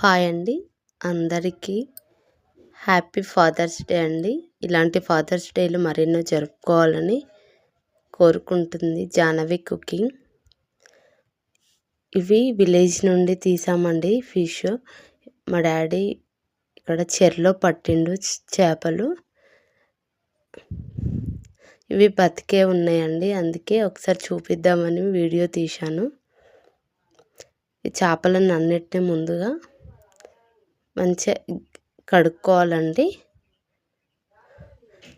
Hi అండి, అందరికీ happy fathers day అండి. ఇలాంటి ఫాదర్స్ డేలు మరెన్నో జరుపుకోవాలని కోరుకుంటుంది జాహ్నవి కుకింగ్. ఇవి విలేజ్ నుండి తీసామండి ఫిష్. మా డాడీ ఇక్కడ చెరులో పట్టిండు చేపలు. ఇవి బతికే ఉన్నాయండి, అందుకే ఒకసారి చూపిద్దామని వీడియో తీశాను. ఈ చేపలను అన్నిటిని ముందుగా మంచిగా కడుక్కోవాలండి.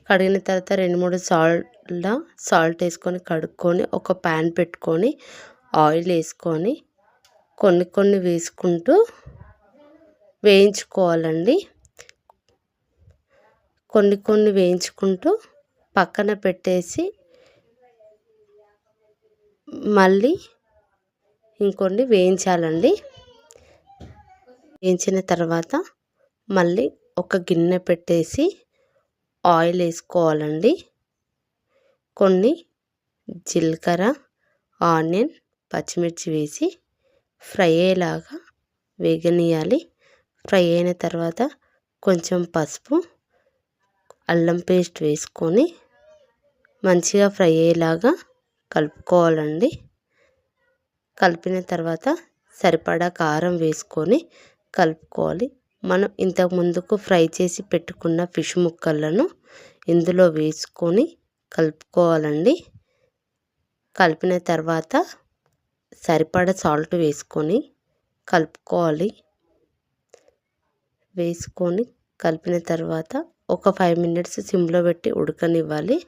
కడిగిన తర్వాత 2-3 సాల్ట్ వేసుకొని కడుక్కొని ఒక ప్యాన్ పెట్టుకొని ఆయిల్ వేసుకొని కొన్ని వేసుకుంటూ వేయించుకోవాలండి. కొన్ని వేయించుకుంటూ పక్కన పెట్టేసి మళ్ళీ ఇంకొన్ని వేయించాలండి. వేయించిన తర్వాత మళ్ళీ ఒక గిన్నె పెట్టేసి ఆయిల్ వేసుకోవాలండి. కొన్ని జీలకర్ర, ఆనియన్, పచ్చిమిర్చి వేసి ఫ్రై అయ్యేలాగా వేగనీయాలి. ఫ్రై అయిన తర్వాత కొంచెం పసుపు, అల్లం పేస్ట్ వేసుకొని మంచిగా ఫ్రై అయ్యేలాగా కలుపుకోవాలండి. కలిపిన తర్వాత సరిపడా కారం వేసుకొని కలుపుకోవాలి. మనం ఇంతకు ముందుకు ఫ్రై చేసి పెట్టుకున్న ఫిష్ ముక్కలను ఇందులో వేసుకొని కలుపుకోవాలండి. కలిపిన తర్వాత సరిపడా సాల్ట్ వేసుకొని కలుపుకోవాలి. వేసుకొని కలిపిన తర్వాత ఒక 5 మినిట్స్ సిమ్లో పెట్టి ఉడకనివ్వాలి.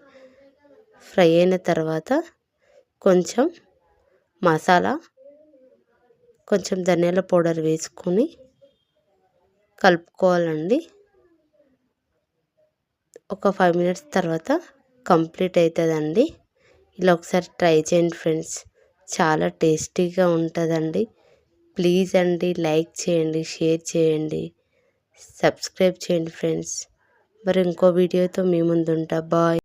ఫ్రై అయిన తర్వాత కొంచెం మసాలా, కొంచెం ధనియాల పౌడర్ వేసుకొని కలుపుకోవాలండి. ఒక 5 మినిట్స్ తర్వాత కంప్లీట్ అవుతుందండి. ఇలా ఒకసారి ట్రై చేయండి ఫ్రెండ్స్, చాలా టేస్టీగా ఉంటుందండి. ప్లీజ్ అండి, లైక్ చేయండి, షేర్ చేయండి, సబ్స్క్రైబ్ చేయండి ఫ్రెండ్స్. మరి ఇంకో వీడియోతో మీ ముందు ఉంటా. బాయ్.